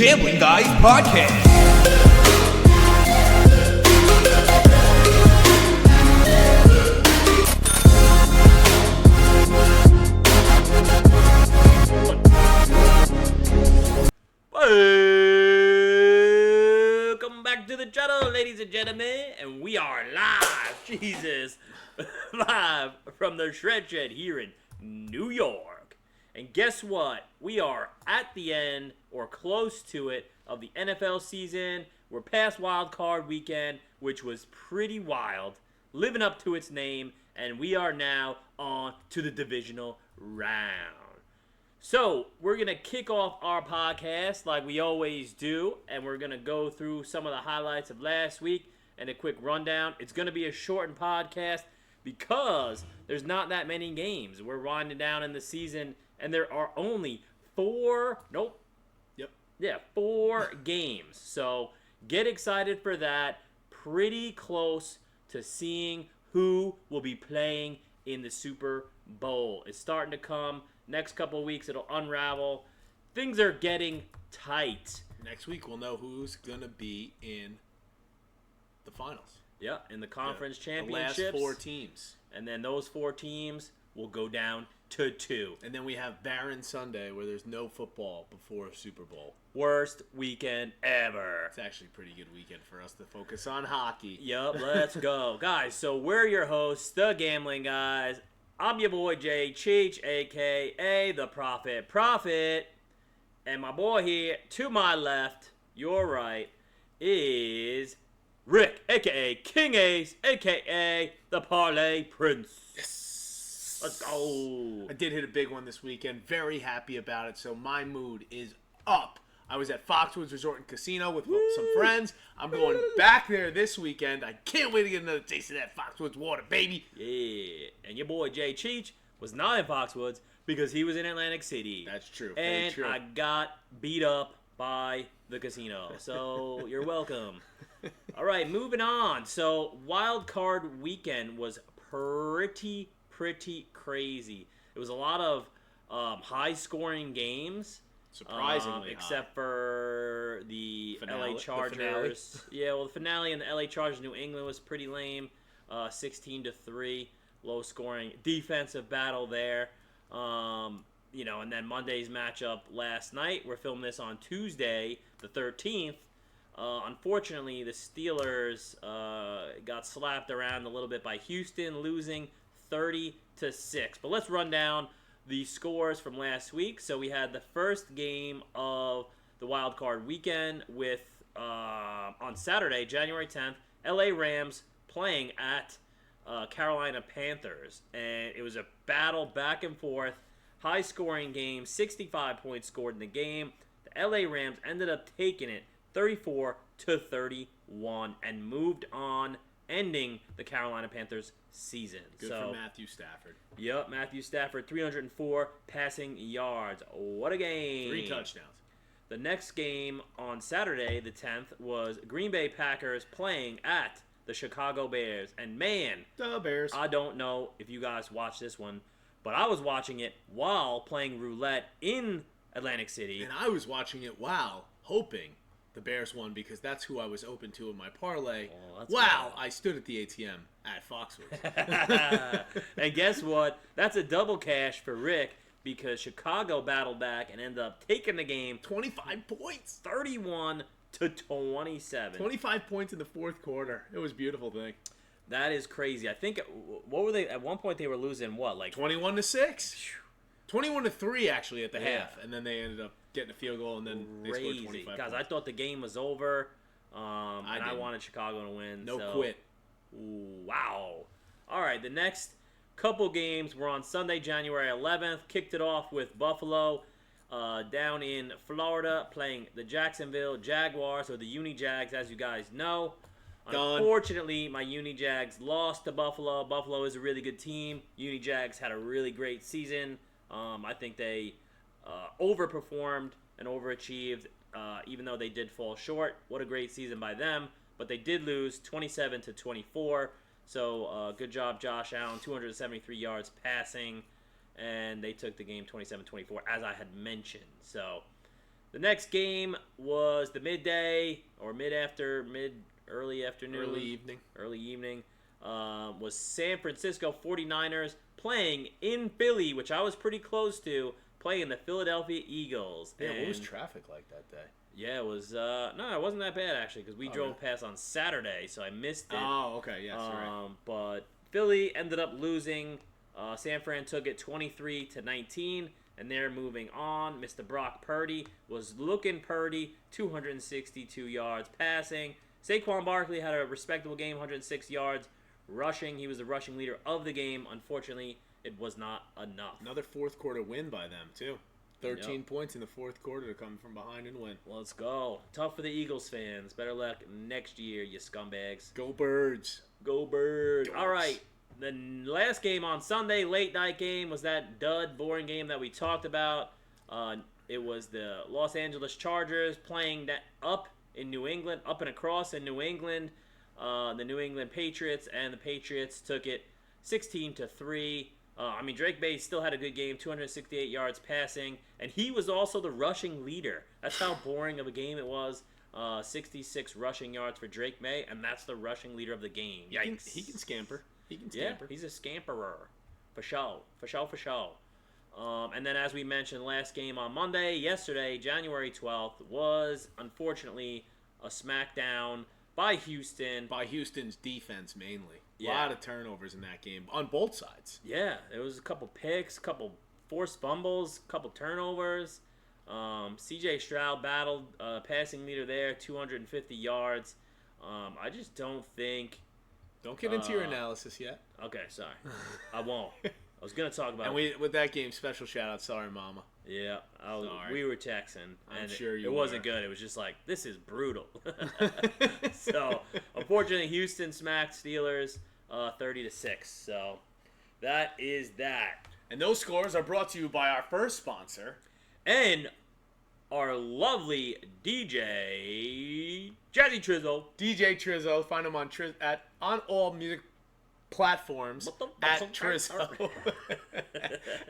Gambling Guys Podcast. Welcome back to the channel, ladies and gentlemen, and we are live, live from the Shred Shed here in New York. And guess what? We are at the end, or close to it, of the NFL season. We're past Wild Card Weekend, which was pretty wild, living up to its name, and we are now on to the divisional round. So, we're going to kick off our podcast like we always do, and we're going to go through some of the highlights of last week and a quick rundown. It's going to be a shortened podcast because there's not that many games. We're winding down in the season, and there are only four games. So, get excited for that. Pretty close to seeing who will be playing in the Super Bowl. It's starting to come. Next couple of weeks, it'll unravel. Things are getting tight. Next week, we'll know who's going to be in the finals. Yeah, in the conference championships. The last four teams. And then those four teams will go down to 2. And then we have Barren Sunday, where there's no football before Super Bowl. Worst weekend ever. It's actually a pretty good weekend for us to focus on hockey. Yup, let's go. Guys, so we're your hosts, the Gambling Guys. I'm your boy Jay Cheech, a.k.a. The Prophet. And my boy here, to my left, your right, is Rick, a.k.a. King Ace, a.k.a. The Parlay Prince. Yes! Let's go. I did hit a big one this weekend. Very happy about it, so my mood is up. I was at Foxwoods Resort and Casino with some friends. I'm going back there this weekend. I can't wait to get another taste of that Foxwoods water, baby. Yeah. And your boy Jay Cheech was not in Foxwoods because he was in Atlantic City. That's true. And Very true. I got beat up by the casino. So you're welcome. All right, moving on. So Wild Card Weekend was pretty crazy. It was a lot of high-scoring games. Surprisingly except for the finale, LA Chargers. The finale and the LA Chargers New England was pretty lame. 16-3, low scoring defensive battle there. And then Monday's matchup last night. We're filming this on Tuesday, the 13th. Unfortunately, the Steelers got slapped around a little bit by Houston, losing 30-6. But let's run down the scores from last week. So we had the first game of the Wild Card Weekend with on Saturday, January 10th, LA Rams playing at Carolina Panthers, and it was a battle back and forth, high scoring game, 65 points scored in the game. The LA Rams ended up taking it 34-31 and moved on, ending the Carolina Panthers season. Good for Matthew Stafford. Yep, Matthew Stafford, 304 passing yards. What a game. 3 touchdowns. The next game on Saturday, the 10th, was Green Bay Packers playing at the Chicago Bears. And man, The Bears. I don't know if you guys watched this one, but I was watching it while playing roulette in Atlantic City. And I was watching it while hoping the Bears won because that's who I was open to in my parlay. Wow, I stood at the ATM at Foxwoods. And guess what? That's a double cash for Rick because Chicago battled back and ended up taking the game 25 points. 31-27. 25 points in the fourth quarter. It was a beautiful thing. That is crazy. I think, what were they? At one point they were losing what? Like 21-6? 21-3 actually at the half. And then they ended up getting a field goal and then they scored 25 Guys, points. I thought the game was over. And I wanted Chicago to win. No quit. Wow. All right, the next couple games were on Sunday, January 11th. Kicked it off with Buffalo down in Florida playing the Jacksonville Jaguars, or the Uni-Jags, as you guys know. Unfortunately, my Uni-Jags lost to Buffalo. Buffalo is a really good team. Uni-Jags had a really great season. I think they overperformed and overachieved, even though they did fall short. What a great season by them. But they did lose 27-24. So good job, Josh Allen, 273 yards passing. And they took the game 27-24, as I had mentioned. So The next game was the midday or early afternoon, early evening. Was San Francisco 49ers playing in Philly, which I was pretty close to, playing the Philadelphia Eagles. Yeah, what was And traffic like that day? yeah, it was no, it wasn't that bad actually because we drove past on Saturday, so I missed it. Oh, okay, yes, right. But Philly ended up losing. San Fran took it 23-19, and they're moving on. Mr. Brock Purdy was looking Purdy, 262 yards passing. Saquon Barkley had a respectable game, 106 yards rushing. He was the rushing leader of the game. Unfortunately, it was not enough. Another fourth quarter win by them too. 13 points in the fourth quarter to come from behind and win. Let's go. Tough for the Eagles fans. Better luck next year, you scumbags. Go Birds. Go Birds. All right. The last game on Sunday, late night game, was that dud, boring game that we talked about. It was the Los Angeles Chargers playing that up in New England, up and across in New England. The New England Patriots, and the Patriots took it 16-3. Drake Bay still had a good game, 268 yards passing, and he was also the rushing leader. That's how boring of a game it was. 66 rushing yards for Drake May, and that's the rushing leader of the game. Yikes. He can scamper. He can scamper. Yeah, he's a scamperer. For sure. And then as we mentioned, last game on Monday, yesterday, January 12th, was unfortunately a smackdown by Houston. By Houston's defense, mainly. Yeah. A lot of turnovers in that game, on both sides. Yeah, there was a couple picks, a couple forced fumbles, a couple turnovers. C.J. Stroud battled passing leader there, 250 yards. I just don't think... Don't get into your analysis yet. Okay, sorry. I won't. I was going to talk about it. And with that game, special shout-out, sorry, Mama. Yeah, we were texting, and sure it wasn't good. It was just like, this is brutal. So, unfortunately, Houston smacked Steelers 30-6. So, that is that. And those scores are brought to you by our first sponsor. And our lovely DJ, Jazzy Trizzo. DJ Trizzo. Find him on all music platforms at Trizzo.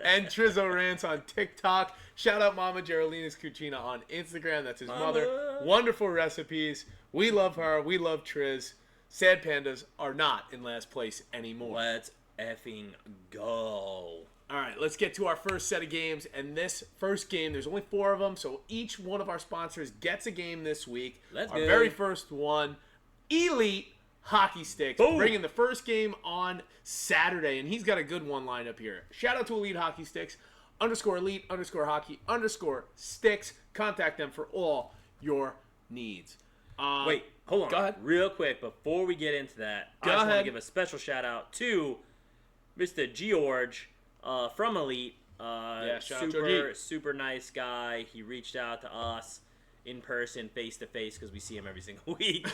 And Trizzo Rants on TikTok. Shout out Mama Geraldina's Cucina on Instagram. That's his mother. Wonderful recipes. We love her. We love Triz. Sad Pandas are not in last place anymore. Let's effing go. All right, let's get to our first set of games. And this first game, there's only 4 of them, so each one of our sponsors gets a game this week. Let's our go. Very first one, Elite Hockey Sticks, bringing the first game on Saturday, and he's got a good one lined up here. Shout out to Elite Hockey Sticks, _elite, _hockey, _sticks. Contact them for all your needs. Wait, hold on. Go ahead. Real quick, before we get into that, I just want to give a special shout out to Mr. George from Elite. Shout out to super nice guy. He reached out to us in person, face to face, because we see him every single week.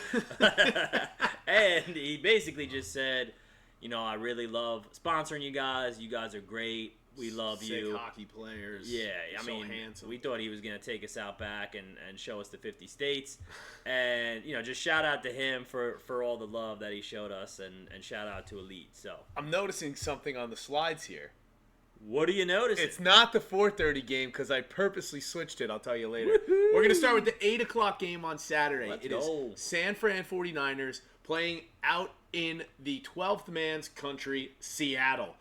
And he basically just said, I really love sponsoring you guys. You guys are great. We love Sick you. hockey players. Yeah, Handsome. We thought he was going to take us out back and show us the 50 states. And, just shout out to him for all the love that he showed us, and shout out to Elite. So I'm noticing something on the slides here. What do you notice? It's not the 4:30 game because I purposely switched it. I'll tell you later. We're going to start with the 8 o'clock game on Saturday. Let's It go. is San Fran 49ers playing out in the 12th man's country, Seattle.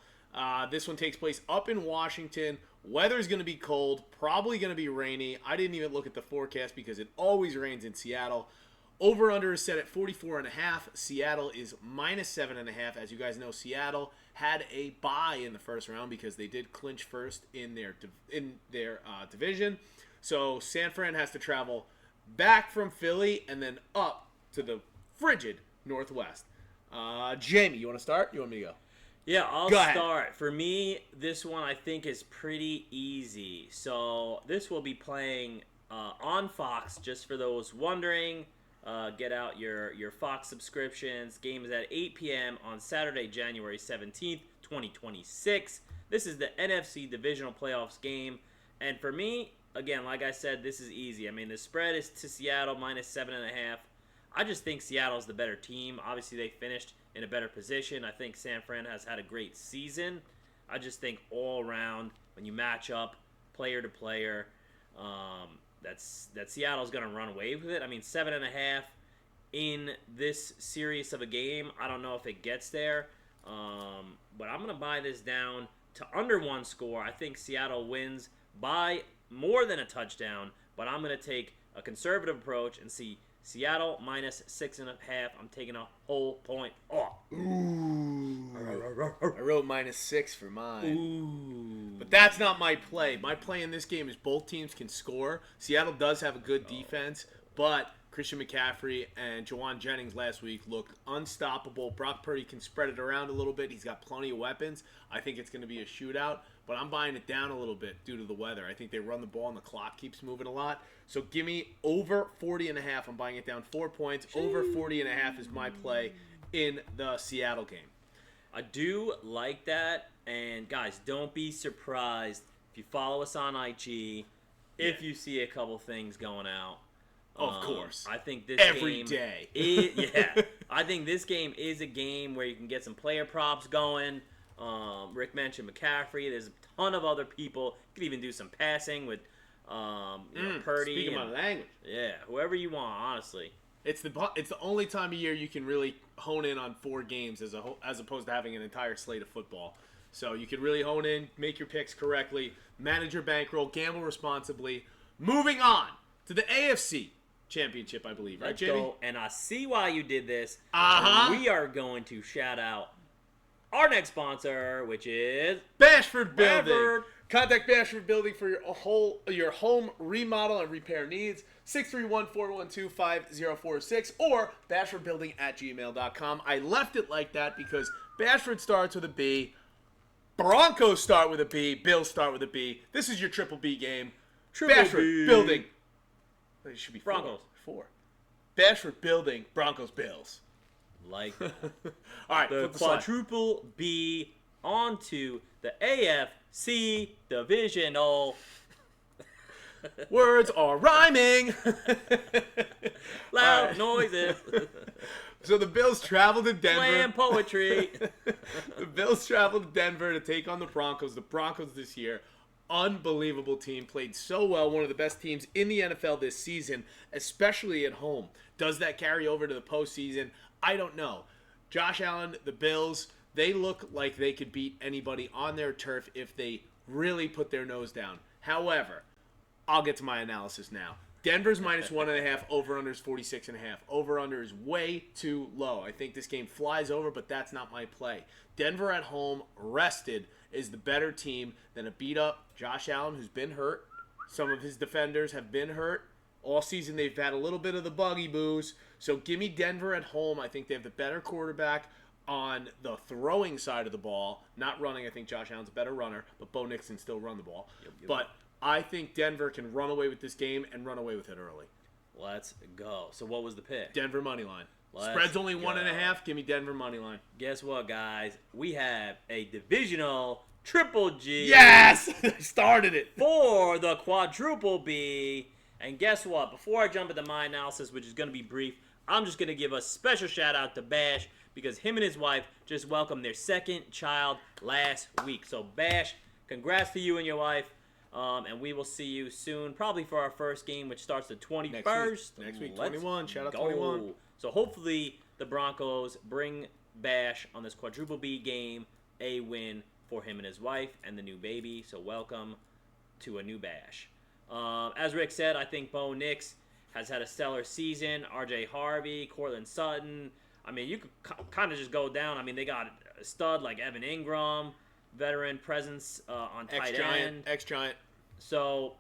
This one takes place up in Washington. Weather's going to be cold, probably going to be rainy. I didn't even look at the forecast because it always rains in Seattle. Over-under is set at 44.5. Seattle is -7.5. As you guys know, Seattle had a bye in the first round because they did clinch first in their division. So San Fran has to travel back from Philly and then up to the frigid Northwest. Jamie, you want to start? You want me to go? Yeah, I'll Go ahead. start. For me, this one I think is pretty easy. So this will be playing on Fox, just for those wondering. Get out your Fox subscriptions. Game is at 8 p.m. on Saturday, January 17th, 2026. This is the NFC Divisional Playoffs game. And for me, again, like I said, this is easy. The spread is to Seattle, -7.5. I just think Seattle's the better team. Obviously, they finished in a better position. I think San Fran has had a great season. I just think all around, when you match up player to player, that Seattle's going to run away with it. I mean, 7.5 in this series of a game. I don't know if it gets there, but I'm going to buy this down to under 1 score. I think Seattle wins by more than a touchdown, but I'm going to take a conservative approach and see Seattle minus 6.5. I'm taking a whole point off. Ooh. I wrote -6 for mine. Ooh. But that's not my play. My play in this game is both teams can score. Seattle does have a good defense, but Christian McCaffrey and Jawan Jennings last week looked unstoppable. Brock Purdy can spread it around a little bit. He's got plenty of weapons. I think it's going to be a shootout, but I'm buying it down a little bit due to the weather. I think they run the ball and the clock keeps moving a lot. So give me over 40.5. I'm buying it down 4 points. Over 40.5 is my play in the Seattle game. I do like that. And guys, don't be surprised if you follow us on IG if you see a couple things going out. Of course. I think this every game day. I think this game is a game where you can get some player props going. Rick mentioned McCaffrey. There's a ton of other people. You could even do some passing with Purdy. Speaking my language. Yeah, whoever you want, honestly. It's the only time of year you can really hone in on 4 games as opposed to having an entire slate of football. So you can really hone in, make your picks correctly, manage your bankroll, gamble responsibly. Moving on to the AFC Championship, I believe. Right, Let's Jamie? go. And I see why you did this. Uh-huh. We are going to shout out our next sponsor, which is Bashford Building. Bradford. Contact Bashford Building for your home remodel and repair needs. 631-412-5046 or bashfordbuilding@gmail.com. I left it like that because Bashford starts with a B, Broncos start with a B, Bills start with a B. This is your triple B game. Bashford B. Building. It should be Broncos. 4. Bashford Building, Broncos, Bills. Like that. All right, The flip the slide. quadruple B onto the AFC Divisional. Words are rhyming. Loud right. noises. So the Bills travel to Denver. Slam poetry. The Bills travel to Denver to take on the Broncos. The Broncos this year, unbelievable team. Played so well. One of the best teams in the NFL this season, especially at home. Does that carry over to the postseason? I don't know. Josh Allen, the Bills, they look like they could beat anybody on their turf if they really put their nose down. However, I'll get to my analysis now. Denver's -1.5. Over-under is 46.5. Over-under is way too low. I think this game flies over, but that's not my play. Denver at home, rested, is the better team than a beat-up Josh Allen, who's been hurt. Some of his defenders have been hurt. All season they've had a little bit of the buggy boos. So give me Denver at home. I think they have the better quarterback on the throwing side of the ball. Not running. I think Josh Allen's a better runner, but Bo Nix can still run the ball. Yep. But I think Denver can run away with this game and run away with it early. Let's go. So what was the pick? Denver money line. Let's Spread's only go. 1.5. Give me Denver money line. Guess what, guys? We have a divisional triple G. Yes! I started it. For the quadruple B. And guess what? Before I jump into my analysis, which is going to be brief, I'm just going to give a special shout out to Bash because him and his wife just welcomed their second child last week. So Bash, congrats to you and your wife. And we will see you soon, probably for our first game, which starts the 21st. Next week, Let's 21. Shout out go. 21. So hopefully the Broncos bring Bash on this quadruple B game a win for him and his wife and the new baby. So welcome to a new Bash. As Rick said, I think Bo Nix has had a stellar season. R.J. Harvey, Cortland Sutton. I mean, you could kind of just go down. I mean, they got a stud like Evan Ingram, veteran presence on tight end. Ex-Giant. So,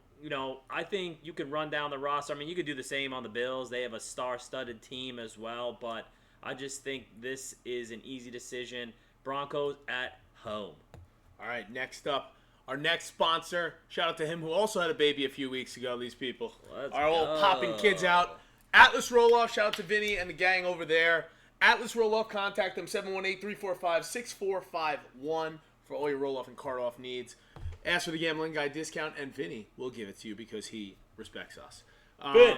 I think you could run down the roster. I mean, you could do the same on the Bills. They have a star-studded team as well. But I just think this is an easy decision. Broncos at home. All right, next up. Our next sponsor, shout out to him who also had a baby a few weeks ago, these people. Our old popping kids out. Atlas Roll-Off, shout out to Vinny and the gang over there. Atlas Roll-Off, contact them, 718-345-6451 for all your roll-off and card-off needs. Ask for the Gambling Guy discount, and Vinny will give it to you because he respects us. Bid.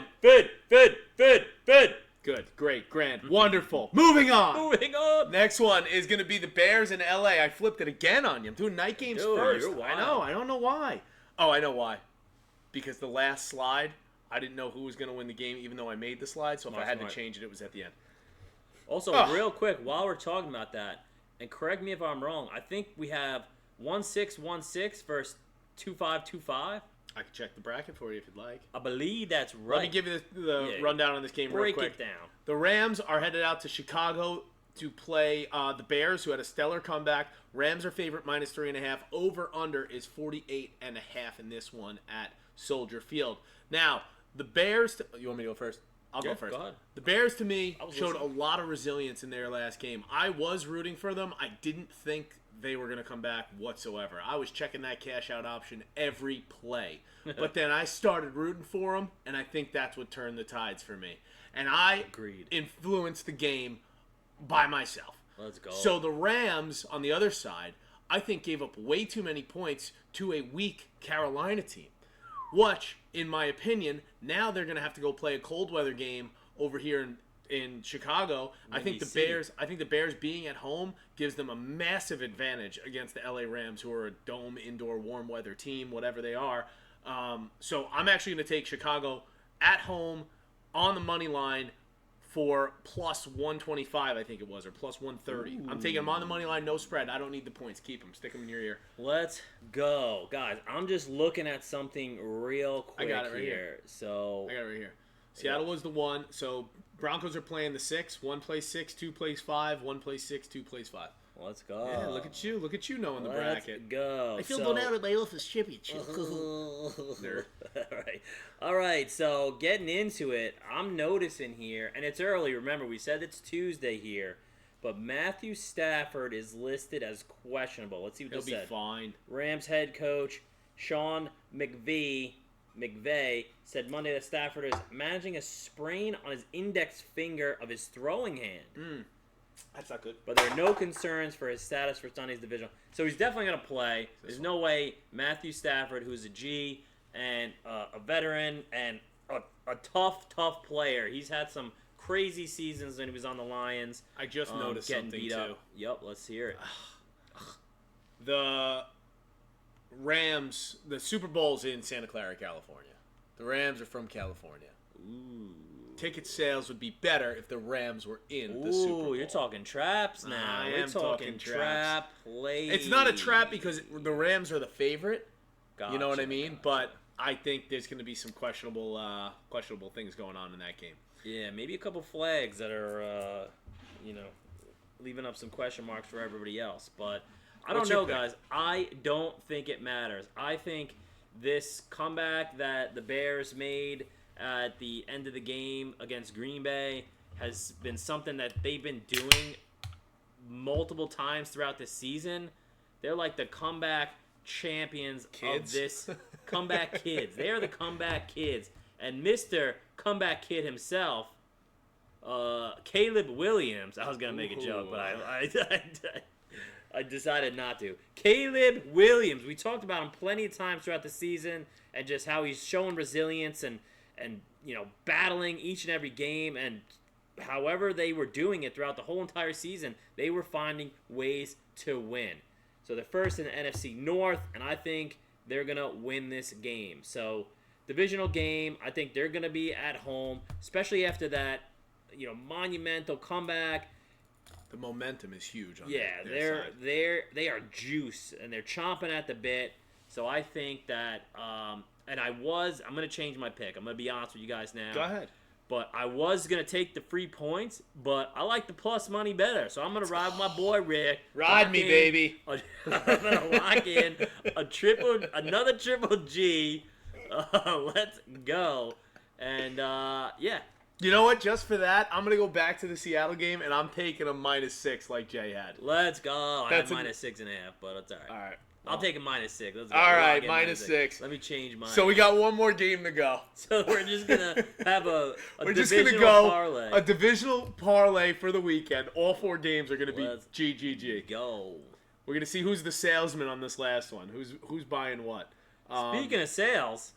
Good, great, grand, wonderful. Moving on. Moving on. Next one is going to be the Bears in L.A. I flipped it again on you. I'm doing night games Dude, first. you're wild. I know. I don't know why. Oh, I know why. Because the last slide, I didn't know who was going to win the game, even though I made the slide. So if I had to change it, it was at the end. Also, real quick, while we're talking about that, and correct me if I'm wrong, I think we have 1-6-1-6 versus 2-5-2-5. I can check the bracket for you if you'd like. I believe that's right. Let me give you the rundown on this game real quick. Break it down. The Rams are headed out to Chicago to play the Bears, who had a stellar comeback. Rams are favorite -3.5. Over/under is 48.5 in this one at Soldier Field. Now, the Bears. You want me to go first? I'll go first. Go ahead. The Bears, to me, showed listening. a lot of resilience in their last game. I was rooting for them. I didn't think they were going to come back whatsoever. I was checking that cash-out option every play. But then I started rooting for them, and I think that's what turned the tides for me. And I influenced the game by myself. Let's go. So the Rams, on the other side, I think gave up way too many points to a weak Carolina team. Which, in my opinion, now they're going to have to go play a cold weather game over here in Chicago. I think the Bears being at home gives them a massive advantage against the LA Rams, who are a dome, indoor, warm weather team, whatever they are. So I'm actually going to take Chicago at home on the money line for +125, I think it was, or +130. Ooh. I'm taking them on the money line, no spread. I don't need the points. Keep them. Stick them in your ear. Let's go. Guys, I'm just looking at something real quick I got it right here. So I got it right here. Seattle was the 1. So Broncos are playing the 6. 1 plays 6, 2 plays 5. 1 plays 6, 2 plays 5. Let's go. Yeah, look at you. Look at you knowing the bracket. Let's go. I feel blown out of my office championship. All right, so getting into it, I'm noticing here, and it's early. Remember, we said it's Tuesday here, but Matthew Stafford is listed as questionable. Let's see what this said. He'll be fine. Rams head coach Sean McVay said Monday that Stafford is managing a sprain on his index finger of his throwing hand. That's not good. But there are no concerns for his status for Sunday's divisional. So he's definitely going to play. There's no way Matthew Stafford, who's a G and a veteran and a tough player. He's had some crazy seasons when he was on the Lions. I just noticed getting something, beat too. Up. Yep, let's hear it. The Rams, the Super Bowl's in Santa Clara, California. The Rams are from California. Ooh. Ticket sales would be better if the Rams were in the Super Bowl. You're talking traps now. I We're am talking trap plays. It's not a trap because the Rams are the favorite. Gotcha, you know what I mean? But I think there's going to be some questionable things going on in that game. Yeah, maybe a couple flags that are, leaving up some question marks for everybody else. But I don't know, guys. I don't think it matters. I think this comeback that the Bears made at the end of the game against Green Bay has been something that they've been doing multiple times throughout the season. They're like the comeback champions of this. Comeback kids. They are the comeback kids. And Mr. Comeback Kid himself, Caleb Williams. I was going to make a joke, but I decided not to. Caleb Williams. We talked about him plenty of times throughout the season and just how he's showing resilience and battling each and every game, and however they were doing it throughout the whole entire season, they were finding ways to win. So they're first in the NFC North, and I think they're going to win this game. So divisional game, I think they're going to be at home, especially after that, monumental comeback. The momentum is huge on their side. They are juice, and they're chomping at the bit. So I think that and I'm going to change my pick. I'm going to be honest with you guys now. Go ahead. But I was going to take the free points, but I like the plus money better. So I'm going to ride with my boy Rick. Ride me, baby. I'm going to lock in another triple G. Let's go. And, yeah. You know what? Just for that, I'm going to go back to the Seattle game, and I'm taking a -6 like Jay had. Let's go. I had -6.5, but it's all right. All right. I'll take a -6. Let's go. All right, -6. Let me change mine. So we got one more game to go. So we're just gonna have a we're divisional just gonna go parlay. A divisional parlay for the weekend. All 4 games are gonna be GGG. Go. We're gonna see who's the salesman on this last one. Who's buying what? Speaking of sales,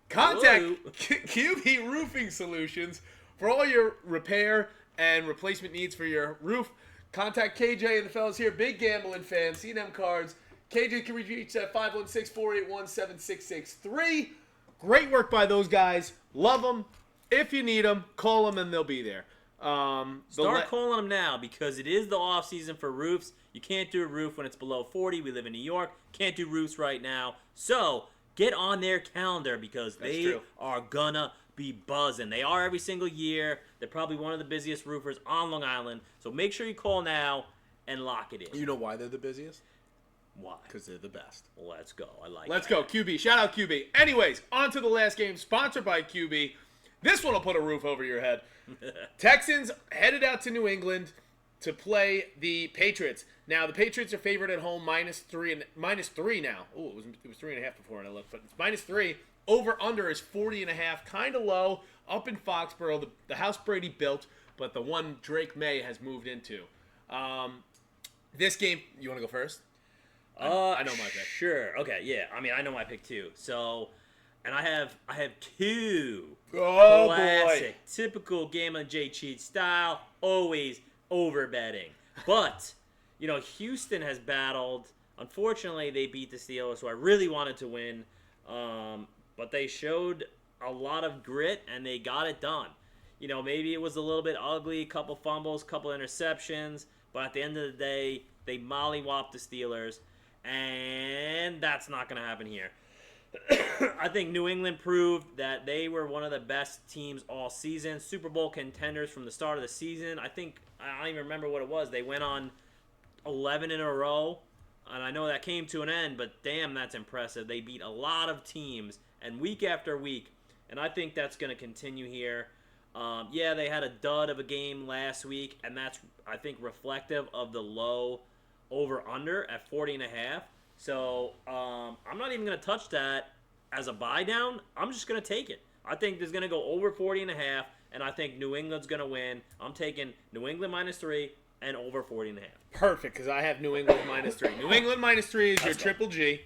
contact QB Roofing Solutions for all your repair and replacement needs for your roof. Contact KJ and the fellas here. Big gambling fans. See them cards. KJ can be reached at 516-481-7663. great work by those guys. Love them. If you need them, call them and they'll be there. Start calling them now because it is the off season for roofs. You can't do a roof when it's below 40. We live in New York. Can't do roofs right now. So get on their calendar because they are gonna be buzzing. They are every single year. They're probably one of the busiest roofers on Long Island. So make sure you call now and lock it in. You know why they're the busiest? Why? Because they're the best. Let's go. Let's go, QB. Shout out QB. Anyways, on to the last game, sponsored by QB. This one will put a roof over your head. Texans headed out to New England to play the Patriots. Now, the Patriots are favored at home -3 now. Oh, it was 3.5 before and I looked, but it's -3. Over under is 40.5, kind of low. Up in Foxborough, the house Brady built, but the one Drake May has moved into. This game, you want to go first? I know my pick. Sure. Okay. Yeah. I mean, I know my pick too. So, and I have two. Oh classic, boy! typical game on J Cheat style. Always over betting, but Houston has battled. Unfortunately, they beat the Steelers, who I really wanted to win. But they showed a lot of grit and they got it done. Maybe it was a little bit ugly, couple fumbles, couple interceptions, but at the end of the day, they mollywopped the Steelers, and that's not going to happen here. I think New England proved that they were one of the best teams all season, Super Bowl contenders from the start of the season. I don't even remember what it was. They went on 11 in a row, and I know that came to an end, but damn, that's impressive. They beat a lot of teams, and week after week, and I think that's going to continue here. Yeah, they had a dud of a game last week, and that's, I think, reflective of the low over-under at 40.5. So I'm not even going to touch that as a buy down. I'm just going to take it. I think there's going to go over 40.5, and I think New England's going to win. I'm taking New England -3 and over 40.5. Perfect, because I have New England -3. New England -3 is your triple G.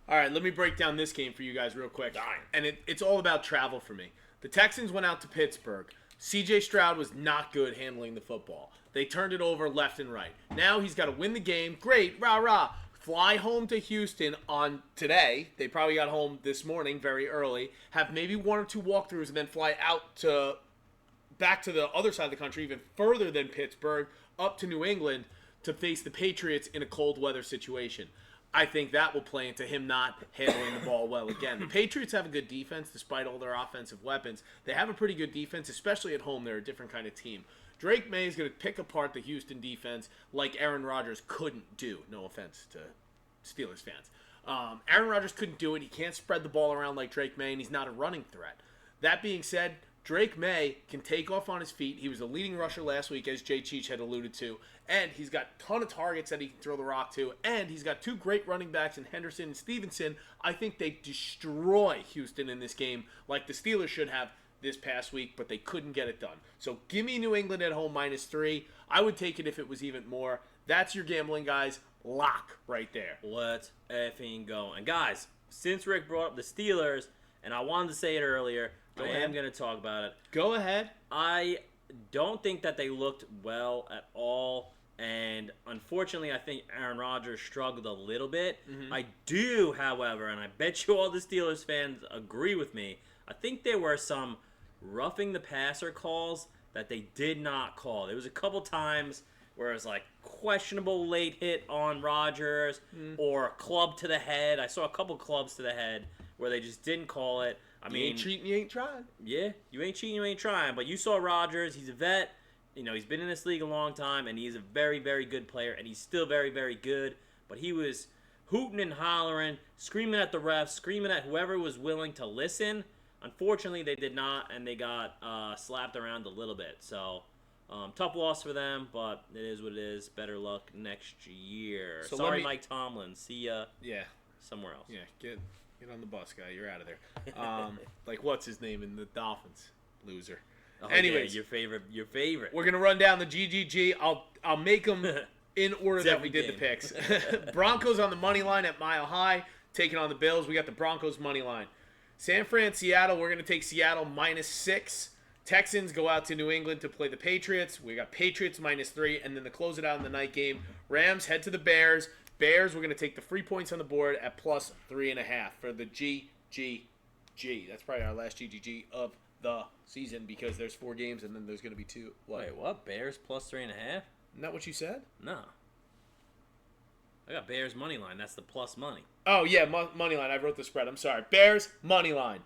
All right, let me break down this game for you guys real quick. And it's all about travel for me. The Texans went out to Pittsburgh. C.J. Stroud was not good handling the football. They turned it over left and right. Now he's got to win the game. Great, rah-rah. Fly home to Houston on today. They probably got home this morning very early. Have maybe one or two walkthroughs and then fly out to back to the other side of the country, even further than Pittsburgh, up to New England to face the Patriots in a cold weather situation. I think that will play into him not handling the ball well again. The Patriots have a good defense despite all their offensive weapons. They have a pretty good defense, especially at home. They're a different kind of team. Drake May is going to pick apart the Houston defense like Aaron Rodgers couldn't do. No offense to Steelers fans. Aaron Rodgers couldn't do it. He can't spread the ball around like Drake May, and he's not a running threat. That being said, Drake May can take off on his feet. He was the leading rusher last week, as Jay Cheech had alluded to. And he's got a ton of targets that he can throw the rock to. And he's got two great running backs in Henderson and Stevenson. I think they destroy Houston in this game like the Steelers should have this past week, but they couldn't get it done. So give me New England at home -3. I would take it if it was even more. That's your gambling, guys. Lock right there. Let's effing go. And guys, since Rick brought up the Steelers, and I wanted to say it earlier, I am going to talk about it. Go ahead. I don't think that they looked well at all. And unfortunately, I think Aaron Rodgers struggled a little bit. Mm-hmm. I do, however, and I bet you all the Steelers fans agree with me, I think there were some roughing the passer calls that they did not call. There was a couple times where it was like questionable late hit on Rodgers or a club to the head. I saw a couple clubs to the head where they just didn't call it. I mean, you ain't cheating, you ain't trying. Yeah, you ain't cheating, you ain't trying. But you saw Rodgers. He's a vet. You know, he's been in this league a long time, and he's a very, very good player, and he's still very, very good. But he was hooting and hollering, screaming at the refs, screaming at whoever was willing to listen. Unfortunately, they did not, and they got slapped around a little bit. So, tough loss for them, but it is what it is. Better luck next year. So sorry, Mike Tomlin. See ya. Yeah. Somewhere else. Yeah, get on the bus, guy. You're out of there. Like, what's his name in the Dolphins? Loser. Oh, anyways, yeah, your favorite. We're gonna run down the GGG. I'll make them in order that we did the picks. Broncos on the money line at Mile High, taking on the Bills. We got the Broncos money line. San Fran, Seattle. We're gonna take Seattle -6. Texans go out to New England to play the Patriots. We got Patriots -3, and then to close it out in the night game, Rams head to the Bears. Bears. We're gonna take the free points on the board at +3.5 for the GGG. GGG. That's probably our last GGG of the season because there's 4 games and then there's going to be 2. What? Wait, what? Bears plus 3.5? Isn't that what you said? No. I got Bears money line. That's the plus money. Oh, yeah, money line. I wrote the spread. I'm sorry. Bears money line.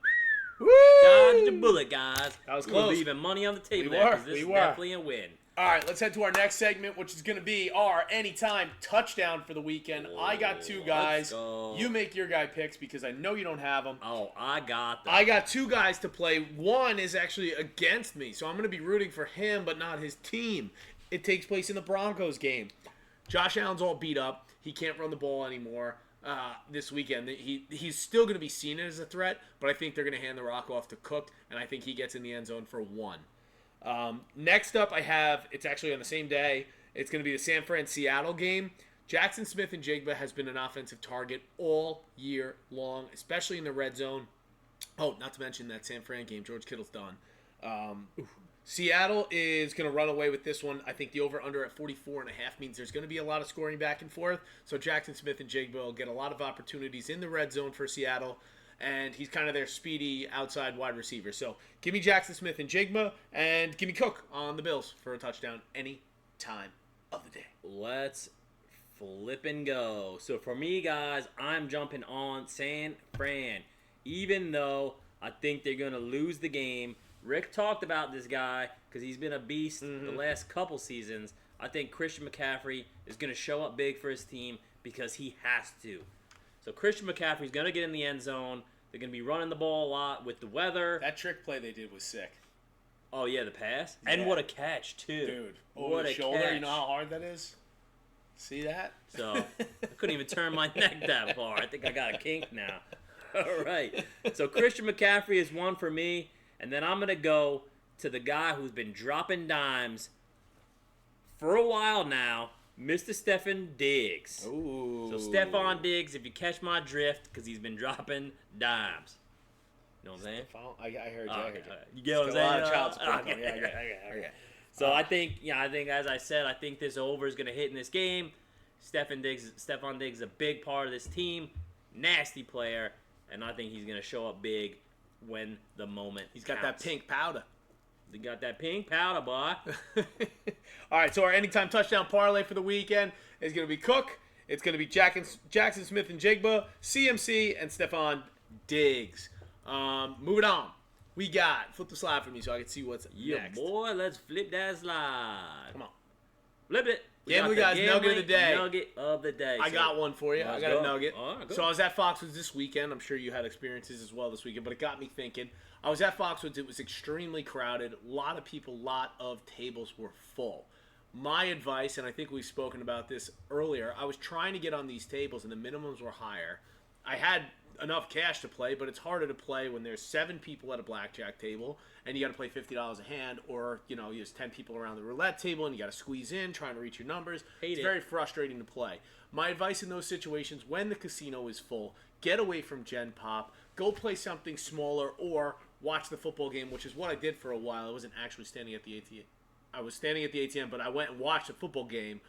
Woo! Dodge the bullet, guys. That was We're close. leaving money on the table We there were. because this is definitely a win. All right, let's head to our next segment, which is going to be our anytime touchdown for the weekend. I got 2 guys. Let's go. You make your guy picks because I know you don't have them. Oh, I got them. I got 2 guys to play. One is actually against me, so I'm going to be rooting for him, but not his team. It takes place in the Broncos game. Josh Allen's all beat up. He can't run the ball anymore this weekend. He's still going to be seen as a threat, but I think they're going to hand the rock off to Cook, and I think he gets in the end zone for 1. Next up, I have, it's actually on the same day, it's going to be the San Fran-Seattle game. Jackson Smith and Jigba has been an offensive target all year long, especially in the red zone. Oh, not to mention that San Fran game, George Kittle's done. Seattle is going to run away with this one. I think the over-under at 44.5 means there's going to be a lot of scoring back and forth. So Jackson Smith and Jigba will get a lot of opportunities in the red zone for Seattle. And he's kind of their speedy outside wide receiver. So give me Jackson Smith and Jigba, and give me Cook on the Bills for a touchdown any time of the day. Let's flip and go. So for me, guys, I'm jumping on San Fran. Even though I think they're going to lose the game. Rick talked about this guy because he's been a beast the last couple seasons. I think Christian McCaffrey is going to show up big for his team because he has to. So Christian McCaffrey's going to get in the end zone. They're going to be running the ball a lot with the weather. That trick play they did was sick. Oh, yeah, the pass? Yeah. And what a catch, too. Dude, over what the a shoulder. catch. You know how hard that is? See that? So I couldn't even turn my neck that far. I think I got a kink now. All right. So Christian McCaffrey is 1 for me. And then I'm going to go to the guy who's been dropping dimes for a while now, Mr. Stefon Diggs. Ooh. So Stephon Diggs, if you catch my drift, because he's been dropping dimes. You know what I'm saying? I heard you. I heard you. You get what I'm A saying? lot of child support. Okay. Okay. So I think, as I said, I think this over is going to hit in this game. Stephon Diggs is a big part of this team. Nasty player. And I think he's going to show up big when the moment He's got counts. that pink powder. He got that pink powder, boy. All right, so our anytime touchdown parlay for the weekend is going to be Cook. It's going to be Jackson Smith and Jigba, CMC, and Stephon Diggs. Moving on. We got, flip the slide for me so I can see what's next. Boy, let's flip that slide. Come on. Flip it. Gambling guys, nugget of the day. Nugget of the day. I got one for you. I got a nugget. All right, go. So I was at Foxwoods this weekend. I'm sure you had experiences as well this weekend, but it got me thinking. I was at Foxwoods. It was extremely crowded. A lot of people, a lot of tables were full. My advice, and I think we've spoken about this earlier, I was trying to get on these tables, and the minimums were higher. I had enough cash to play, but it's harder to play when there's 7 people at a blackjack table and you got to play $50 a hand, or there's 10 people around the roulette table and you got to squeeze in trying to reach your numbers. It's very frustrating to play. My advice in those situations, when the casino is full, get away from Gen Pop, go play something smaller, or watch the football game, which is what I did for a while. I wasn't actually standing at the ATM. I was standing at the ATM, but I went and watched the football game.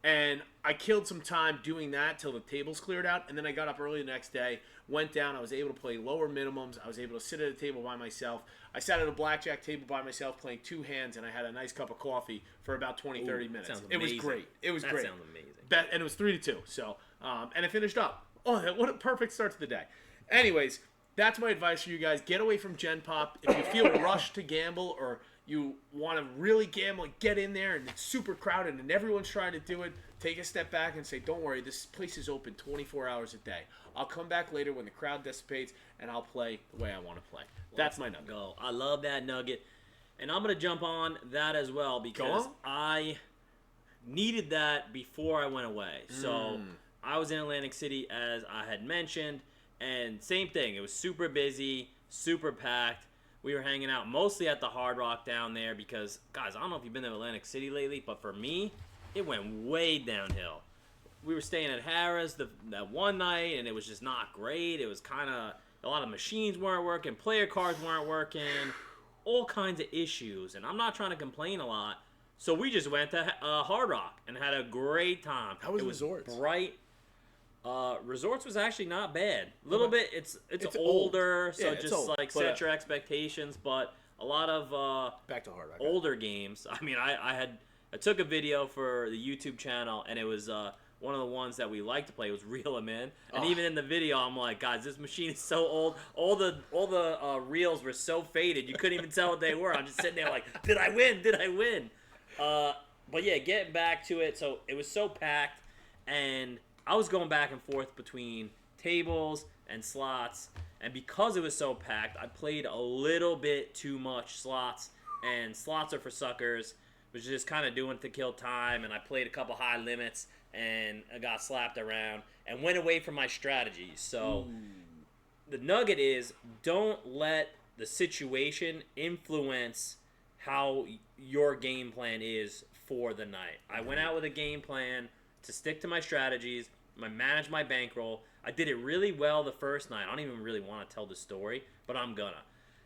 And I killed some time doing that till the tables cleared out. And then I got up early the next day, went down. I was able to play lower minimums. I was able to sit at a table by myself. I sat at a blackjack table by myself playing 2 hands, and I had a nice cup of coffee for about 20, 30 minutes. It was great. It was great. That sounds amazing. And it was 3-2. So, and it finished up. Oh, what a perfect start to the day. Anyways, that's my advice for you guys. Get away from Gen Pop. If you feel rushed to gamble, or you want to really gamble and get in there and it's super crowded and everyone's trying to do it, take a step back and say, don't worry, this place is open 24 hours a day. I'll come back later when the crowd dissipates and I'll play the way I want to play. That's my nugget. Go. I love that nugget. And I'm going to jump on that as well because I needed that before I went away. So I was in Atlantic City, as I had mentioned, and same thing. It was super busy, super packed. We were hanging out mostly at the Hard Rock down there because, guys, I don't know if you've been to Atlantic City lately, but for me, it went way downhill. We were staying at Harrah's that one night, and it was just not great. It was kind of, a lot of machines weren't working, player cards weren't working, all kinds of issues. And I'm not trying to complain a lot. So we just went to Hard Rock and had a great time. How was it the was resorts? Bright. Resorts was actually not bad. A little bit. It's older, so just old, like set your expectations. But a lot of back to hard. older games. I mean, I took a video for the YouTube channel, and it was one of the ones that we like to play was Reel 'Em In. And even in the video, I'm like, guys, this machine is so old. All the reels were so faded, you couldn't even tell what they were. I'm just sitting there like, did I win? Did I win? But yeah, getting back to it. So it was so packed, and I was going back and forth between tables and slots. And because it was so packed, I played a little bit too much slots. And slots are for suckers. Was just kind of doing it to kill time. And I played a couple high limits. And I got slapped around. And went away from my strategies. So the nugget is, don't let the situation influence how your game plan is for the night. I went out with a game plan to stick to my strategies. I managed my bankroll. I did it really well the first night. I don't even really want to tell the story, but I'm gonna.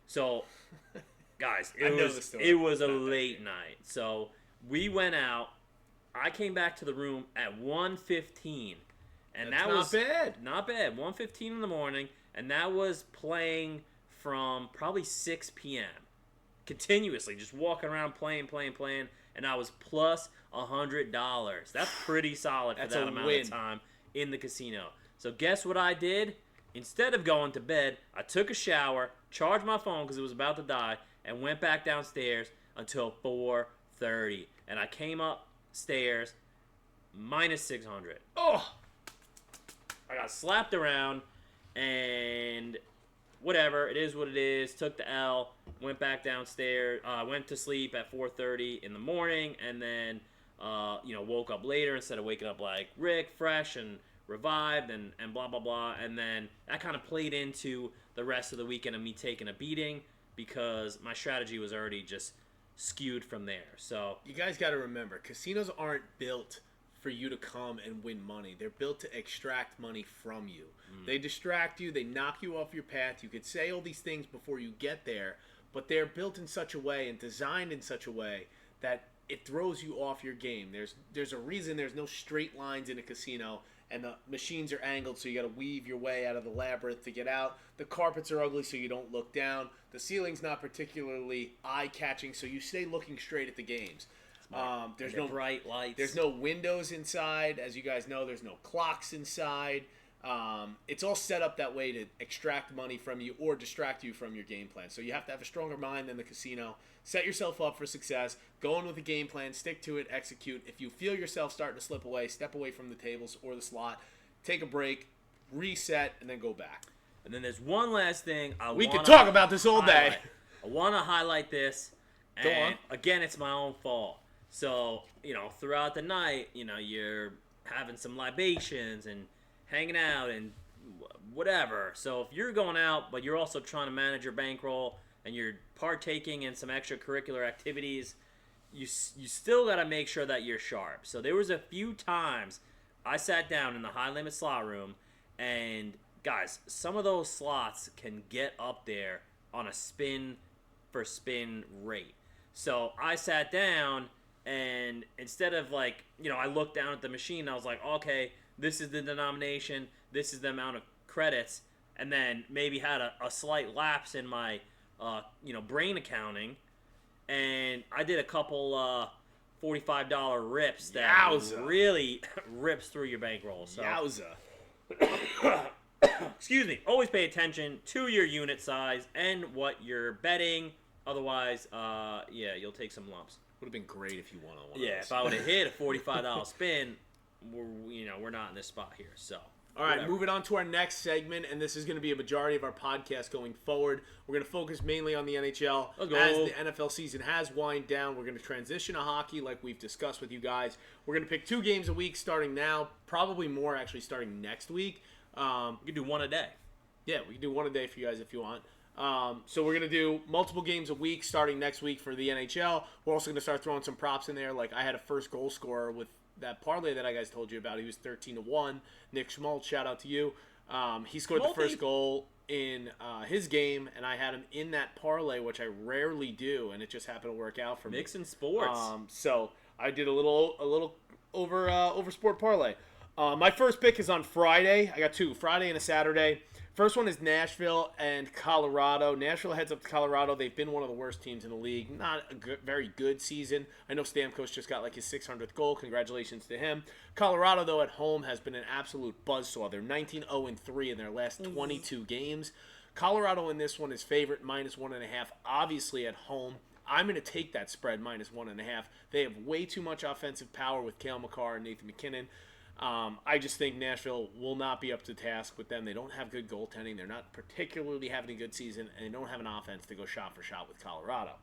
So, guys, it was a late night. So we went out. I came back to the room at 1:15, and that was not bad. 1:15 in the morning, and that was playing from probably 6 p.m. continuously, just walking around playing, and I was plus $100. That's pretty solid for that amount of time in the casino. So guess what I did? Instead of going to bed, I took a shower, charged my phone because it was about to die, and went back downstairs until 4:30. And I came upstairs minus 600. Oh! I got slapped around, and whatever, it is what it is. Took the L, went back downstairs, went to sleep at 4:30 in the morning, and then woke up later instead of waking up like Rick, fresh and revived, and blah blah blah. And then that kind of played into the rest of the weekend of me taking a beating because my strategy was already just skewed from there. So you guys got to remember, casinos aren't built for you to come and win money. They're built to extract money from you. They distract you, they knock you off your path. You could say all these things before you get there, but they're built in such a way and designed in such a way that it throws you off your game. There's a reason there's no straight lines in a casino, and the machines are angled, so you got to weave your way out of the labyrinth to get out. The carpets are ugly, so you don't look down. The ceiling's not particularly eye-catching, so you stay looking straight at the games. There's no bright lights. There's no windows inside. As you guys know, there's no clocks inside. It's all set up that way to extract money from you or distract you from your game plan. So you have to have a stronger mind than the casino. Set yourself up for success. Go in with a game plan. Stick to it. Execute. If you feel yourself starting to slip away, step away from the tables or the slot. Take a break. Reset, and then go back. And then there's one last thing. We could talk about this all day. I want to highlight this. Go on. Again, it's my own fault. So, throughout the night, you're having some libations and hanging out and whatever. So if you're going out, but you're also trying to manage your bankroll and you're partaking in some extracurricular activities, you still got to make sure that you're sharp. So there was a few times I sat down in the high limit slot room, and guys, some of those slots can get up there on a spin for spin rate. So I sat down, and instead of I looked down at the machine, and I was like, okay, this is the denomination, this is the amount of credits, and then maybe had a slight lapse in my, brain accounting, and I did a couple $45 rips that really rips through your bankroll. So, Yowza. Excuse me. Always pay attention to your unit size and what you're betting. Otherwise, you'll take some lumps. Would have been great if you won on one. Yeah, if I would have hit a $45 spin, we're not in this spot here. So, all right, moving on to our next segment, and this is going to be a majority of our podcast going forward. We're going to focus mainly on the NHL. As the NFL season has wind down, we're going to transition to hockey like we've discussed with you guys. We're going to pick 2 games a week starting now, probably more actually starting next week. We can do one a day. Yeah, we can do one a day for you guys if you want. So we're going to do multiple games a week starting next week for the NHL. We're also going to start throwing some props in there. Like I had a first goal scorer with that parlay that I guys told you about. He was 13-1. Nick Schmaltz, shout out to you. He scored the first goal in his game, and I had him in that parlay, which I rarely do, and it just happened to work out for me. Mixing sports. So I did a little over sport parlay. My first pick is on Friday. I got two, Friday and a Saturday. First one is Nashville and Colorado. Nashville heads up to Colorado. They've been one of the worst teams in the league. Not a very good season. I know Stamkos just got like his 600th goal. Congratulations to him. Colorado, though, at home has been an absolute buzzsaw. They're 19-0-3 in their last 22 games. Colorado in this one is favorite, -1.5, obviously at home. I'm going to take that spread, -1.5. They have way too much offensive power with Cale Makar and Nathan McKinnon. I just think Nashville will not be up to task with them. They don't have good goaltending. They're not particularly having a good season, and they don't have an offense to go shot for shot with Colorado.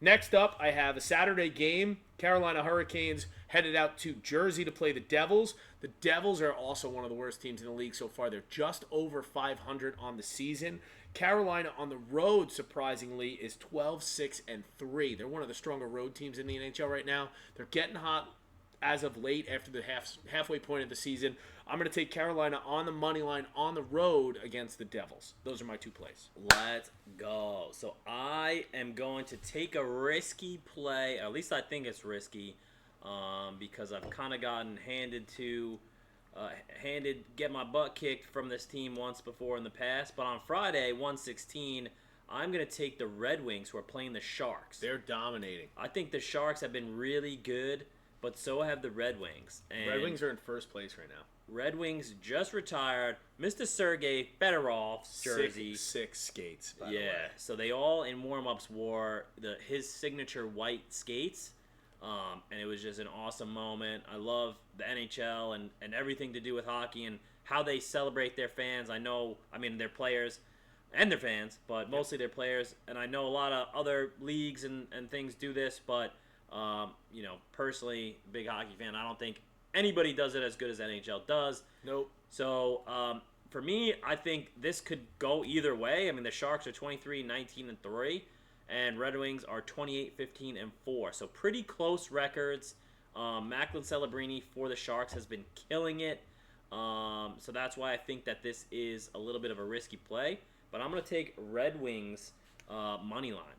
Next up, I have a Saturday game. Carolina Hurricanes headed out to Jersey to play the Devils. The Devils are also one of the worst teams in the league so far. They're just over 500 on the season. Carolina on the road, surprisingly, is 12-6-3. They're one of the stronger road teams in the NHL right now. They're getting hot as of late after the halfway point of the season. I'm going to take Carolina on the money line on the road against the Devils. Those are my two plays. Let's go. So I am going to take a risky play. At least I think it's risky because I've kind of gotten get my butt kicked from this team once before in the past. But on Friday, 1/16, I'm going to take the Red Wings who are playing the Sharks. They're dominating. I think the Sharks have been really good, but so have the Red Wings. And Red Wings are in first place right now. Red Wings just retired Mr. Sergei Fedorov's jersey. Six skates, by the way. Yeah, so they all in warm-ups wore his signature white skates, and it was just an awesome moment. I love the NHL and everything to do with hockey and how they celebrate their fans. Their players and their fans, but mostly their players. And I know a lot of other leagues and things do this, but personally, big hockey fan, I don't think anybody does it as good as NHL does. Nope. So, for me, I think this could go either way. I mean, the Sharks are 23-19-3, and Red Wings are 28-15-4. So, pretty close records. Macklin Celebrini for the Sharks has been killing it. So, that's why I think that this is a little bit of a risky play. But I'm going to take Red Wings money line.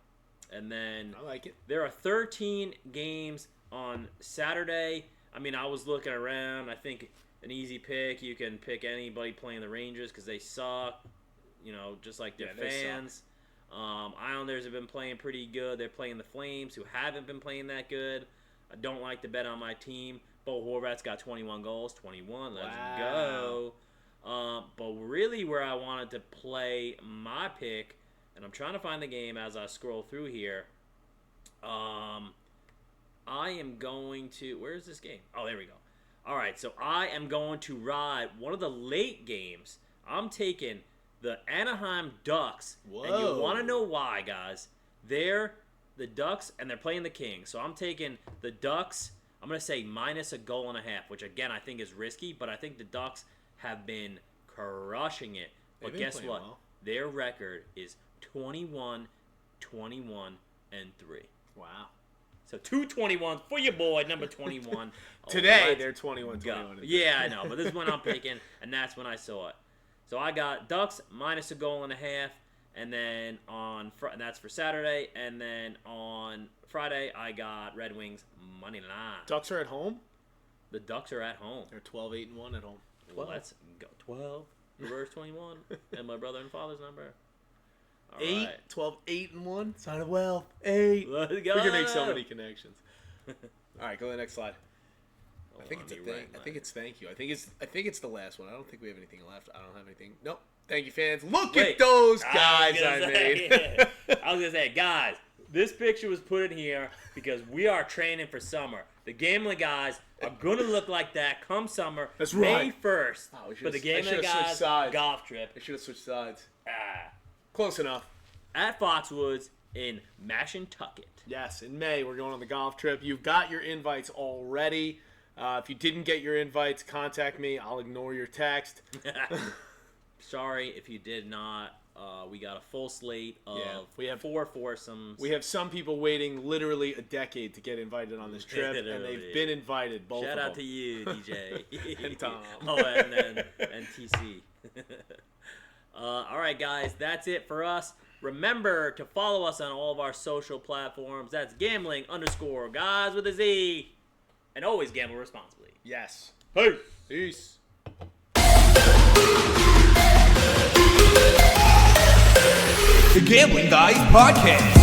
And then I like it. There are 13 games on Saturday. I mean, I was looking around. I think an easy pick. You can pick anybody playing the Rangers because they suck, just like their fans. Islanders have been playing pretty good. They're playing the Flames, who haven't been playing that good. I don't like to bet on my team. Bo Horvat's got 21 goals. 21. Let's go. But really where I wanted to play my pick, and I'm trying to find the game as I scroll through here. I am going to... Where is this game? Oh, there we go. All right, so I am going to ride one of the late games. I'm taking the Anaheim Ducks. Whoa. And you want to know why, guys. They're the Ducks, and they're playing the Kings. So I'm taking the Ducks. I'm going to say -1.5 goals, which, again, I think is risky. But I think the Ducks have been crushing it. But guess what? Well. Their record is 21-21-3. Wow. So 221 for your boy, number 21. Today, they're 21-21. Yeah, I know, but this is when I'm picking, and that's when I saw it. So I got Ducks -1.5 goals, and then and that's for Saturday, and then on Friday I got Red Wings money line. Ducks are at home? The Ducks are at home. They're 12-8-1 at home. 12. Let's go. 12, reverse 21, and my brother and father's number. All 8, right. 12, 8-1. Sign of wealth. 8. Let's go. We can make so many connections. All right, go to the next slide. I think it's a thing. I think it's thank you. I think it's the last one. I don't think we have anything left. I don't have anything. Nope. Thank you, fans. Look at those guys I made. I was gonna say, guys, this picture was put in here because we are training for summer. The Gambling Guys are gonna look like that come summer. That's May right. 1st for the Gambling Guys golf trip. I should have switched sides. Close enough. At Foxwoods in Mashantucket. Yes, in May we're going on the golf trip. You've got your invites already. If you didn't get your invites, contact me. I'll ignore your text. Sorry if you did not. We got a full slate of we have 4 foursomes. We have some people waiting lliterally a decade to get invited on this trip, and they've been invited. Both Shout of out them. to you, DJ. And Tom. and TC. All right, guys, that's it for us. Remember to follow us on all of our social platforms. That's gambling_guys with a Z. And always gamble responsibly. Yes. Hey, peace. The Gambling Guys Podcast.